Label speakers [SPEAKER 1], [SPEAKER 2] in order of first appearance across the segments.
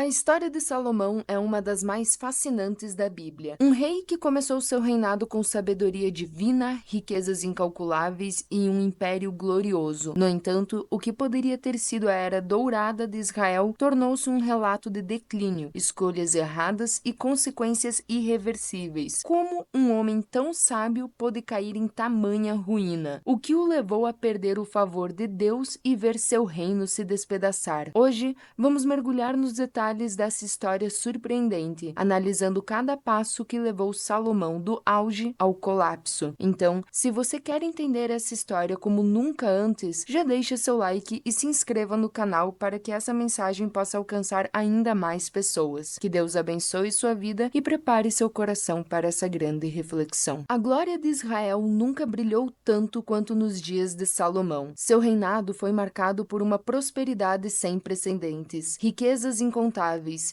[SPEAKER 1] A história de Salomão é uma das mais fascinantes da Bíblia. Um rei que começou seu reinado com sabedoria divina, riquezas incalculáveis e um império glorioso. No entanto, o que poderia ter sido a era dourada de Israel tornou-se um relato de declínio, escolhas erradas e consequências irreversíveis. Como um homem tão sábio pôde cair em tamanha ruína? O que o levou a perder o favor de Deus e ver seu reino se despedaçar? Hoje, vamos mergulhar nos detalhes dessa história surpreendente, analisando cada passo que levou Salomão do auge ao colapso. Então, se você quer entender essa história como nunca antes, já deixa seu like e se inscreva no canal para que essa mensagem possa alcançar ainda mais pessoas. Que Deus abençoe sua vida e prepare seu coração para essa grande reflexão. A glória de Israel nunca brilhou tanto quanto nos dias de Salomão. Seu reinado foi marcado por uma prosperidade sem precedentes, riquezas incontáveis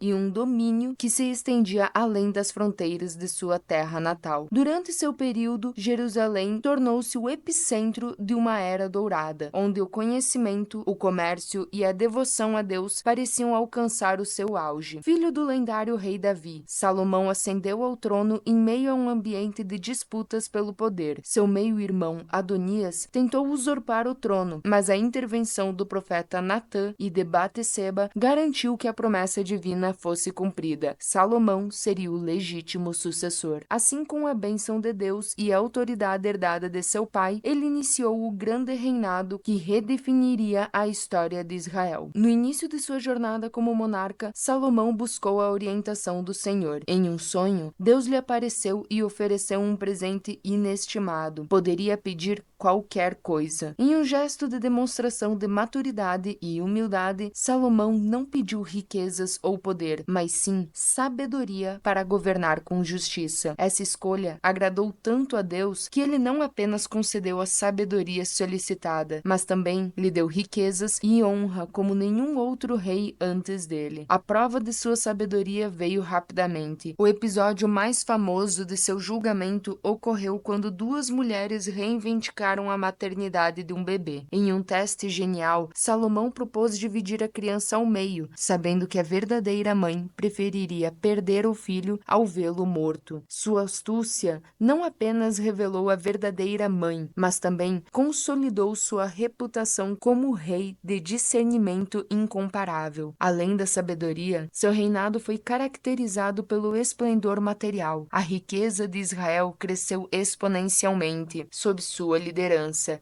[SPEAKER 1] e um domínio que se estendia além das fronteiras de sua terra natal. Durante seu período, Jerusalém tornou-se o epicentro de uma era dourada, onde o conhecimento, o comércio e a devoção a Deus pareciam alcançar o seu auge. Filho do lendário rei Davi, Salomão ascendeu ao trono em meio a um ambiente de disputas pelo poder. Seu meio-irmão, Adonias, tentou usurpar o trono, mas a intervenção do profeta Natã e de Batseba garantiu que a promessa divina fosse cumprida. Salomão seria o legítimo sucessor. Assim, com a bênção de Deus e a autoridade herdada de seu pai, ele iniciou o grande reinado que redefiniria a história de Israel. No início de sua jornada como monarca, Salomão buscou a orientação do Senhor. Em um sonho, Deus lhe apareceu e ofereceu um presente inestimado. Poderia pedir qualquer coisa. Em um gesto de demonstração de maturidade e humildade, Salomão não pediu riquezas ou poder, mas sim sabedoria para governar com justiça. Essa escolha agradou tanto a Deus que ele não apenas concedeu a sabedoria solicitada, mas também lhe deu riquezas e honra como nenhum outro rei antes dele. A prova de sua sabedoria veio rapidamente. O episódio mais famoso de seu julgamento ocorreu quando duas mulheres reivindicaram a maternidade de um bebê. Em um teste genial, Salomão propôs dividir a criança ao meio, sabendo que a verdadeira mãe preferiria perder o filho ao vê-lo morto. Sua astúcia não apenas revelou a verdadeira mãe, mas também consolidou sua reputação como rei de discernimento incomparável. Além da sabedoria, seu reinado foi caracterizado pelo esplendor material. A riqueza de Israel cresceu exponencialmente sob sua liderança,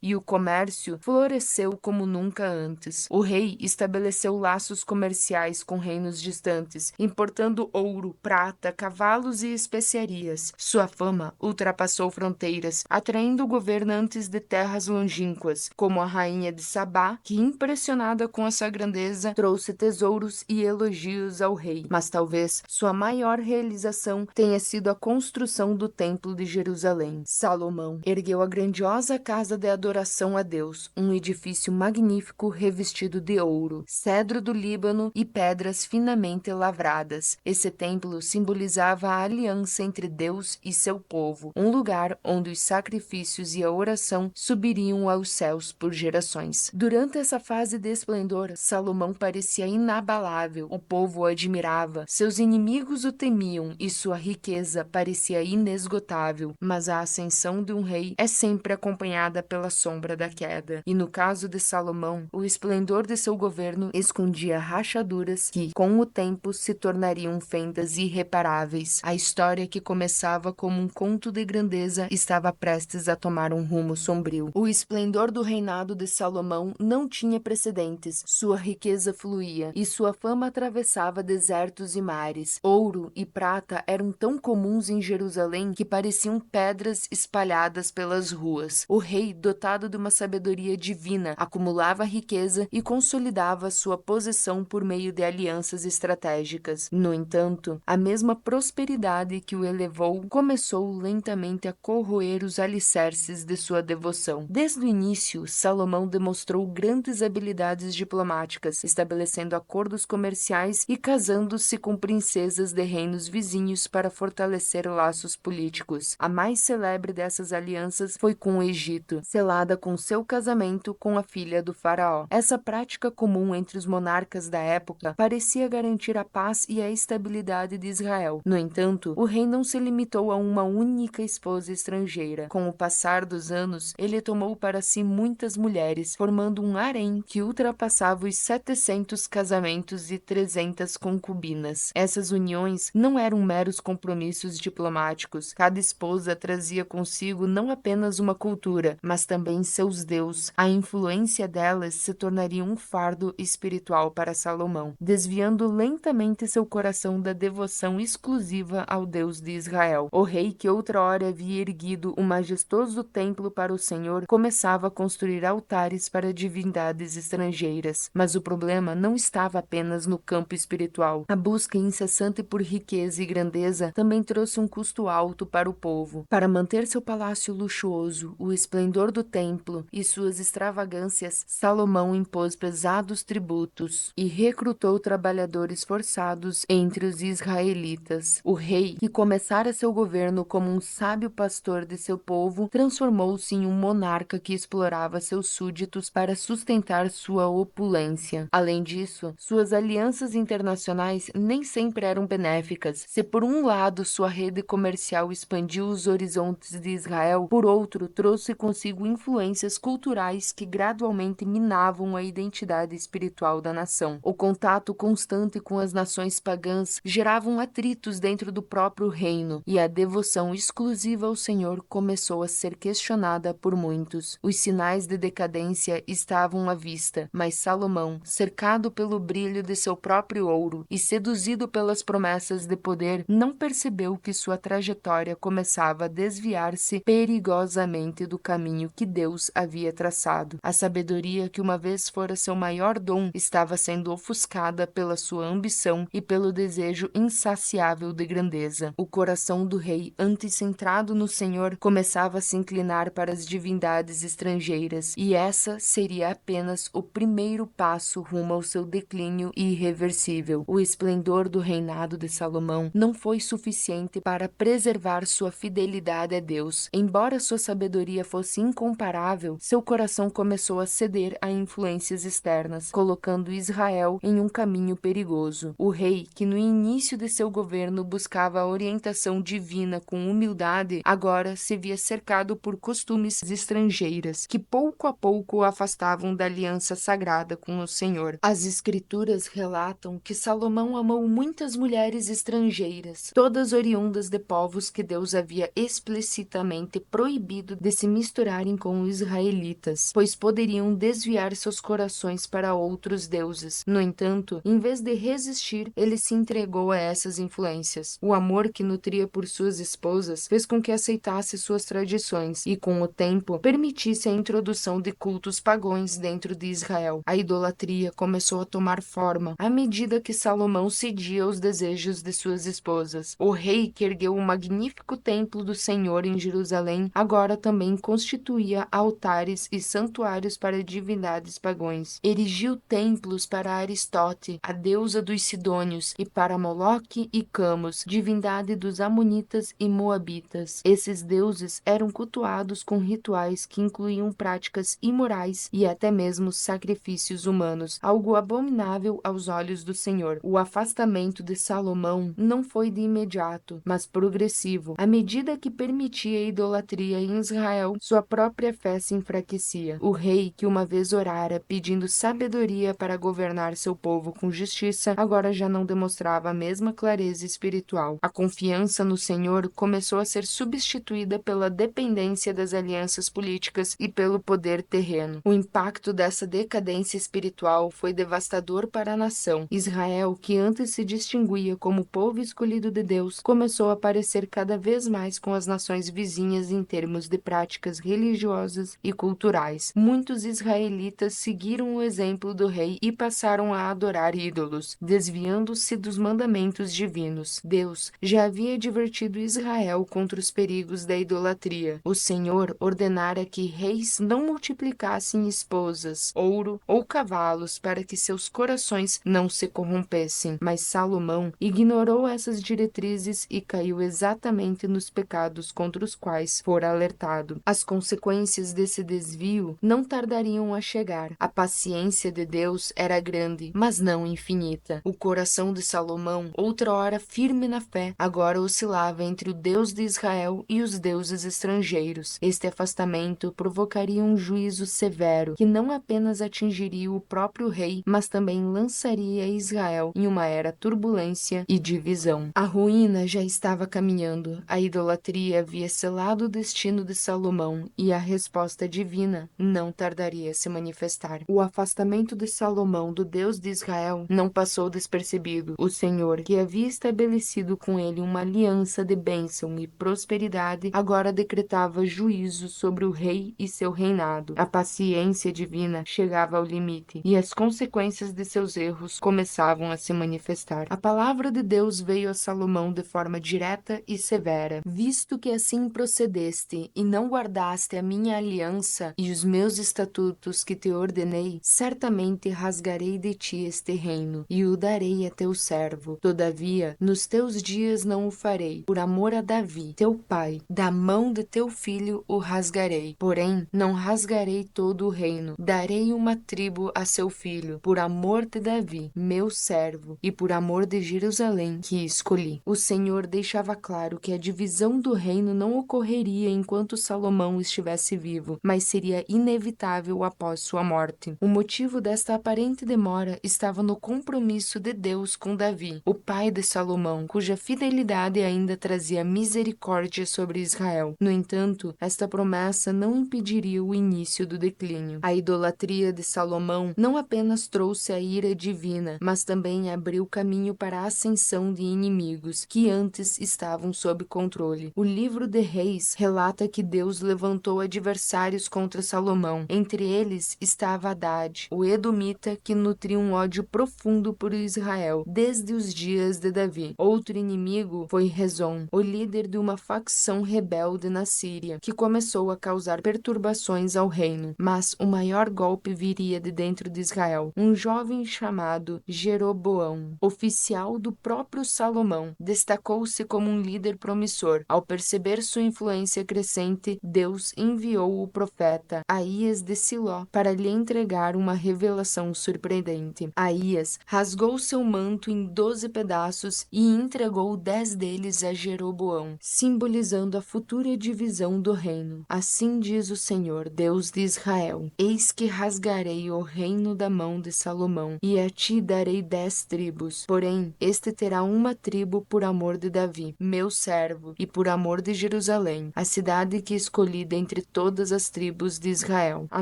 [SPEAKER 1] e o comércio floresceu como nunca antes. O rei estabeleceu laços comerciais com reinos distantes, importando ouro, prata, cavalos e especiarias. Sua fama ultrapassou fronteiras, atraindo governantes de terras longínquas, como a rainha de Sabá, que, impressionada com a sua grandeza, trouxe tesouros e elogios ao rei. Mas talvez sua maior realização tenha sido a construção do Templo de Jerusalém. Salomão ergueu a grandiosa casa de adoração a Deus, um edifício magnífico revestido de ouro, cedro do Líbano e pedras finamente lavradas. Esse templo simbolizava a aliança entre Deus e seu povo, um lugar onde os sacrifícios e a oração subiriam aos céus por gerações. Durante essa fase de esplendor, Salomão parecia inabalável, o povo o admirava, seus inimigos o temiam e sua riqueza parecia inesgotável. Mas a ascensão de um rei é sempre acompanhada pela sombra da queda, e no caso de Salomão, o esplendor de seu governo escondia rachaduras que, com o tempo, se tornariam fendas irreparáveis. A história que começava como um conto de grandeza estava prestes a tomar um rumo sombrio. O esplendor do reinado de Salomão não tinha precedentes, sua riqueza fluía, e sua fama atravessava desertos e mares. Ouro e prata eram tão comuns em Jerusalém que pareciam pedras espalhadas pelas ruas. O rei, dotado de uma sabedoria divina, acumulava riqueza e consolidava sua posição por meio de alianças estratégicas. No entanto, a mesma prosperidade que o elevou começou lentamente a corroer os alicerces de sua devoção. Desde o início, Salomão demonstrou grandes habilidades diplomáticas, estabelecendo acordos comerciais e casando-se com princesas de reinos vizinhos para fortalecer laços políticos. A mais celebre dessas alianças foi com o Egito, Egito, selada com seu casamento com a filha do faraó. Essa prática comum entre os monarcas da época parecia garantir a paz e a estabilidade de Israel. No entanto, o rei não se limitou a uma única esposa estrangeira. Com o passar dos anos, ele tomou para si muitas mulheres, formando um harém que ultrapassava os 700 casamentos e 300 concubinas. Essas uniões não eram meros compromissos diplomáticos. Cada esposa trazia consigo não apenas uma cultura, mas também seus deuses. A influência delas se tornaria um fardo espiritual para Salomão, desviando lentamente seu coração da devoção exclusiva ao Deus de Israel. O rei, que outrora havia erguido um majestoso templo para o Senhor, começava a construir altares para divindades estrangeiras. Mas o problema não estava apenas no campo espiritual. A busca incessante por riqueza e grandeza também trouxe um custo alto para o povo. Para manter seu palácio luxuoso, o esplendor do templo e suas extravagâncias, Salomão impôs pesados tributos e recrutou trabalhadores forçados entre os israelitas. O rei, que começara seu governo como um sábio pastor de seu povo, transformou-se em um monarca que explorava seus súditos para sustentar sua opulência. Além disso, suas alianças internacionais nem sempre eram benéficas. Se por um lado sua rede comercial expandiu os horizontes de Israel, por outro trouxe consigo influências culturais que gradualmente minavam a identidade espiritual da nação. O contato constante com as nações pagãs geravam atritos dentro do próprio reino, e a devoção exclusiva ao Senhor começou a ser questionada por muitos. Os sinais de decadência estavam à vista, mas Salomão, cercado pelo brilho de seu próprio ouro e seduzido pelas promessas de poder, não percebeu que sua trajetória começava a desviar-se perigosamente do caminho que Deus havia traçado. A sabedoria, que uma vez fora seu maior dom, estava sendo ofuscada pela sua ambição e pelo desejo insaciável de grandeza. O coração do rei, antes centrado no Senhor, começava a se inclinar para as divindades estrangeiras, e essa seria apenas o primeiro passo rumo ao seu declínio irreversível. O esplendor do reinado de Salomão não foi suficiente para preservar sua fidelidade a Deus. Embora sua sabedoria fosse incomparável, seu coração começou a ceder a influências externas, colocando Israel em um caminho perigoso. O rei, que no início de seu governo buscava a orientação divina com humildade, agora se via cercado por costumes estrangeiras, que pouco a pouco o afastavam da aliança sagrada com o Senhor. As escrituras relatam que Salomão amou muitas mulheres estrangeiras, todas oriundas de povos que Deus havia explicitamente proibido de se misturarem com os israelitas, pois poderiam desviar seus corações para outros deuses. No entanto, em vez de resistir, ele se entregou a essas influências. O amor que nutria por suas esposas fez com que aceitasse suas tradições e, com o tempo, permitisse a introdução de cultos pagãos dentro de Israel. A idolatria começou a tomar forma à medida que Salomão cedia aos desejos de suas esposas. O rei, que ergueu o magnífico templo do Senhor em Jerusalém, agora também constituía altares e santuários para divindades pagãs. Erigiu templos para Aristote, a deusa dos Sidônios, e para Moloque e Camos, divindade dos Amonitas e Moabitas. Esses deuses eram cultuados com rituais que incluíam práticas imorais e até mesmo sacrifícios humanos, algo abominável aos olhos do Senhor. O afastamento de Salomão não foi de imediato, mas progressivo. À medida que permitia a idolatria em Israel, sua própria fé se enfraquecia. O rei, que uma vez orara pedindo sabedoria para governar seu povo com justiça, agora já não demonstrava a mesma clareza espiritual. A confiança no Senhor começou a ser substituída pela dependência das alianças políticas e pelo poder terreno. O impacto dessa decadência espiritual foi devastador para a nação. Israel, que antes se distinguia como povo escolhido de Deus, começou a parecer cada vez mais com as nações vizinhas em termos de práticas religiosas e culturais. Muitos israelitas seguiram o exemplo do rei e passaram a adorar ídolos, desviando-se dos mandamentos divinos. Deus já havia advertido Israel contra os perigos da idolatria. O Senhor ordenara que reis não multiplicassem esposas, ouro ou cavalos para que seus corações não se corrompessem. Mas Salomão ignorou essas diretrizes e caiu exatamente nos pecados contra os quais fora alertado. A As consequências desse desvio não tardariam a chegar. A paciência de Deus era grande, mas não infinita. O coração de Salomão, outrora firme na fé, agora oscilava entre o Deus de Israel e os deuses estrangeiros. Este afastamento provocaria um juízo severo, que não apenas atingiria o próprio rei, mas também lançaria Israel em uma era turbulência e divisão. A ruína já estava caminhando, a idolatria havia selado o destino de Salomão e a resposta divina não tardaria a se manifestar. O afastamento de Salomão do Deus de Israel não passou despercebido. O Senhor, que havia estabelecido com ele uma aliança de bênção e prosperidade, agora decretava juízo sobre o rei e seu reinado. A paciência divina chegava ao limite e as consequências de seus erros começavam a se manifestar. A palavra de Deus veio a Salomão de forma direta e severa. Visto que assim procedeste e não guardaste a minha aliança e os meus estatutos que te ordenei, certamente rasgarei de ti este reino e o darei a teu servo. Todavia, nos teus dias não o farei, por amor a Davi, teu pai. Da mão de teu filho o rasgarei. Porém, não rasgarei todo o reino. Darei uma tribo a seu filho, por amor de Davi, meu servo, e por amor de Jerusalém, que escolhi. O Senhor deixava claro que a divisão do reino não ocorreria enquanto Salomão estivesse vivo, mas seria inevitável após sua morte. O motivo desta aparente demora estava no compromisso de Deus com Davi, o pai de Salomão, cuja fidelidade ainda trazia misericórdia sobre Israel. No entanto, esta promessa não impediria o início do declínio. A idolatria de Salomão não apenas trouxe a ira divina, mas também abriu caminho para a ascensão de inimigos que antes estavam sob controle. O livro de Reis relata que Deus levantou adversários contra Salomão. Entre eles estava Hadad, o edomita, que nutria um ódio profundo por Israel desde os dias de Davi. Outro inimigo foi Rezon, o líder de uma facção rebelde na Síria, que começou a causar perturbações ao reino. Mas o maior golpe viria de dentro de Israel. Um jovem chamado Jeroboão, oficial do próprio Salomão, destacou-se como um líder promissor. Ao perceber sua influência crescente, Deus enviou o profeta Aías de Siló para lhe entregar uma revelação surpreendente. Aías rasgou seu manto em 12 pedaços e entregou 10 deles a Jeroboão, simbolizando a futura divisão do reino. Assim diz o Senhor, Deus de Israel: Eis que rasgarei o reino da mão de Salomão, e a ti darei 10 tribos. Porém, este terá uma tribo por amor de Davi, meu servo, e por amor de Jerusalém, a cidade que escolhi dentre todas as tribos de Israel. A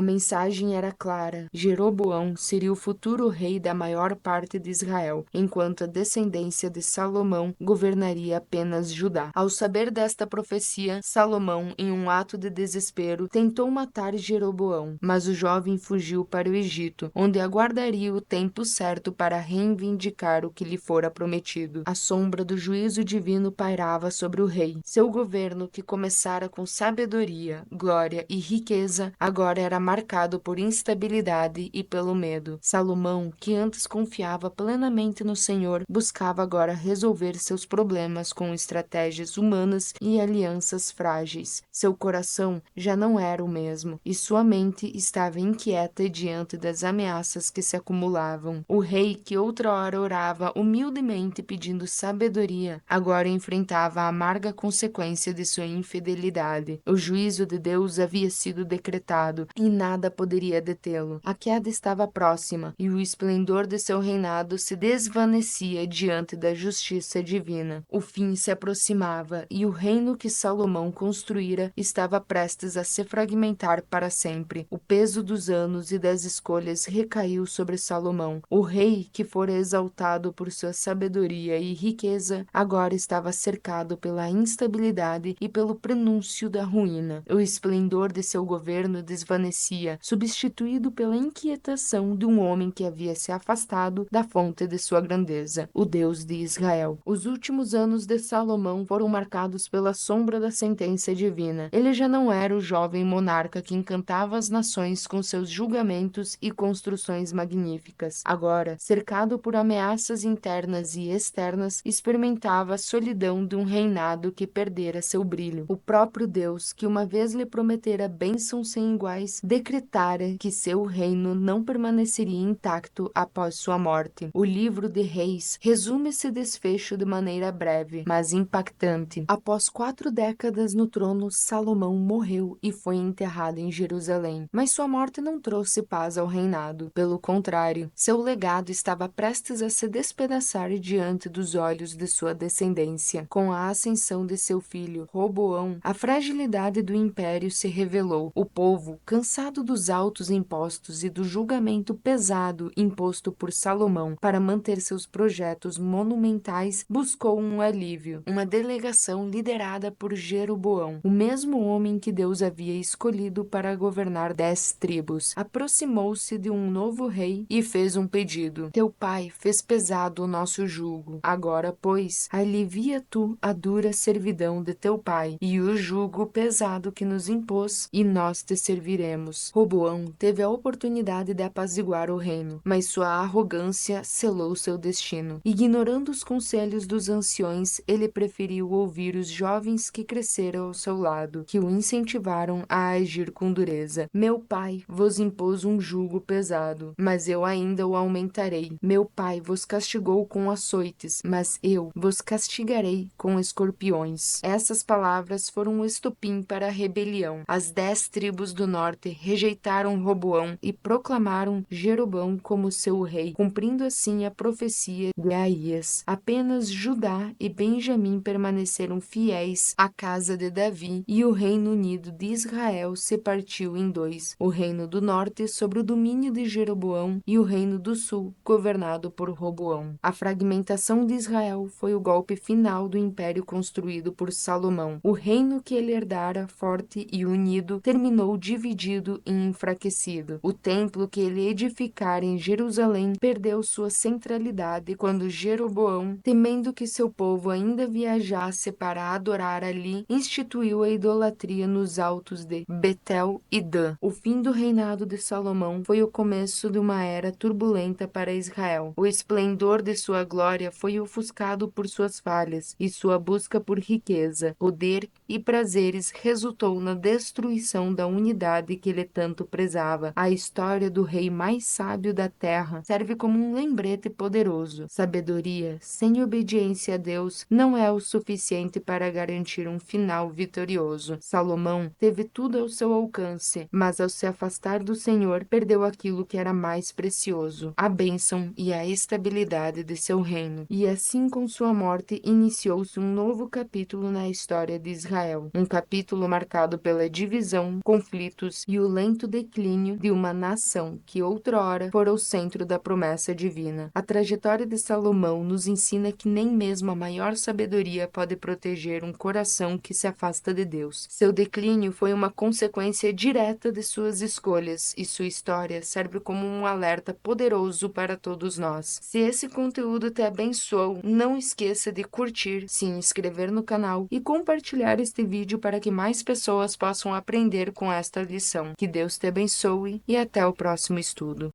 [SPEAKER 1] mensagem era clara: Jeroboão seria o futuro rei da maior parte de Israel, enquanto a descendência de Salomão governaria apenas Judá. Ao saber desta profecia, Salomão, em um ato de desespero, tentou matar Jeroboão, mas o jovem fugiu para o Egito, onde aguardaria o tempo certo para reivindicar o que lhe fora prometido. A sombra do juízo divino pairava sobre o rei. Seu governo, que começara com sabedoria, glória e riqueza, agora era marcado por instabilidade e pelo medo. Salomão, que antes confiava plenamente no Senhor, buscava agora resolver seus problemas com estratégias humanas e alianças frágeis. Seu coração já não era o mesmo, e sua mente estava inquieta diante das ameaças que se acumulavam. O rei, que outra hora orava humildemente pedindo sabedoria, agora enfrentava a amarga consequência de sua infidelidade. O juízo de Deus havia sido decretado e nada poderia detê-lo. A queda estava próxima e o esplendor de seu reinado se desvanecia diante da justiça divina. O fim se aproximava e o reino que Salomão construíra estava prestes a se fragmentar para sempre. O peso dos anos e das escolhas recaiu sobre Salomão. O rei, que fora exaltado por sua sabedoria e riqueza, agora estava cercado pela instabilidade e pelo prenúncio da ruína. O esplendor de seu governo desvanecia, substituído pela inquietação de um homem que havia se afastado da fonte de sua grandeza, o Deus de Israel. Os últimos anos de Salomão foram marcados pela sombra da sentença divina. Ele já não era o jovem monarca que encantava as nações com seus julgamentos e construções magníficas. Agora, cercado por ameaças internas e externas, experimentava a solidão de um reinado que perdera seu brilho. O próprio Deus, que uma uma vez lhe prometera bênçãos sem iguais, decretara que seu reino não permaneceria intacto após sua morte. O livro de Reis resume esse desfecho de maneira breve, mas impactante. Após 4 décadas no trono, Salomão morreu e foi enterrado em Jerusalém. Mas sua morte não trouxe paz ao reinado. Pelo contrário, seu legado estava prestes a se despedaçar diante dos olhos de sua descendência. Com a ascensão de seu filho, Roboão, a fragilidade do império se revelou. O povo, cansado dos altos impostos e do julgamento pesado imposto por Salomão para manter seus projetos monumentais, buscou um alívio. Uma delegação liderada por Jeroboão, o mesmo homem que Deus havia escolhido para governar 10 tribos, aproximou-se de um novo rei e fez um pedido. Teu pai fez pesado o nosso jugo. Agora, pois, alivia tu a dura servidão de teu pai e o jugo pesado que nos impôs, e nós te serviremos. Roboão teve a oportunidade de apaziguar o reino, mas sua arrogância selou seu destino. Ignorando os conselhos dos anciões, ele preferiu ouvir os jovens que cresceram ao seu lado, que o incentivaram a agir com dureza. Meu pai vos impôs um jugo pesado, mas eu ainda o aumentarei. Meu pai vos castigou com açoites, mas eu vos castigarei com escorpiões. Essas palavras foram um estopim para a rebelião. As 10 tribos do norte rejeitaram Roboão e proclamaram Jeroboão como seu rei, cumprindo assim a profecia de Aías. Apenas Judá e Benjamim permaneceram fiéis à casa de Davi, e o reino unido de Israel se partiu em dois: o reino do norte sob o domínio de Jeroboão e o reino do sul governado por Roboão. A fragmentação de Israel foi o golpe final do império construído por Salomão. O reino que ele herdara, forte e unido, terminou dividido e enfraquecido. O templo que ele edificara em Jerusalém perdeu sua centralidade quando Jeroboão, temendo que seu povo ainda viajasse para adorar ali, instituiu a idolatria nos altos de Betel e Dan. O fim do reinado de Salomão foi o começo de uma era turbulenta para Israel. O esplendor de sua glória foi ofuscado por suas falhas, e sua busca por riqueza, poder e prazeres resultou na destruição da unidade que ele tanto prezava. A história do rei mais sábio da terra serve como um lembrete poderoso. Sabedoria sem obediência a Deus não é o suficiente para garantir um final vitorioso. Salomão teve tudo ao seu alcance, mas ao se afastar do Senhor, perdeu aquilo que era mais precioso: a bênção e a estabilidade de seu reino. E assim, com sua morte, iniciou-se um novo capítulo na história de Israel, um capítulo marcado pela divisão, conflitos e o lento declínio de uma nação que outrora fora o centro da promessa divina. A trajetória de Salomão nos ensina que nem mesmo a maior sabedoria pode proteger um coração que se afasta de Deus. Seu declínio foi uma consequência direta de suas escolhas, e sua história serve como um alerta poderoso para todos nós. Se esse conteúdo te abençoou, não esqueça de curtir, se inscrever no canal e compartilhar este vídeo para que mais pessoas possam aprender com esta lição. Que Deus te abençoe e até o próximo estudo.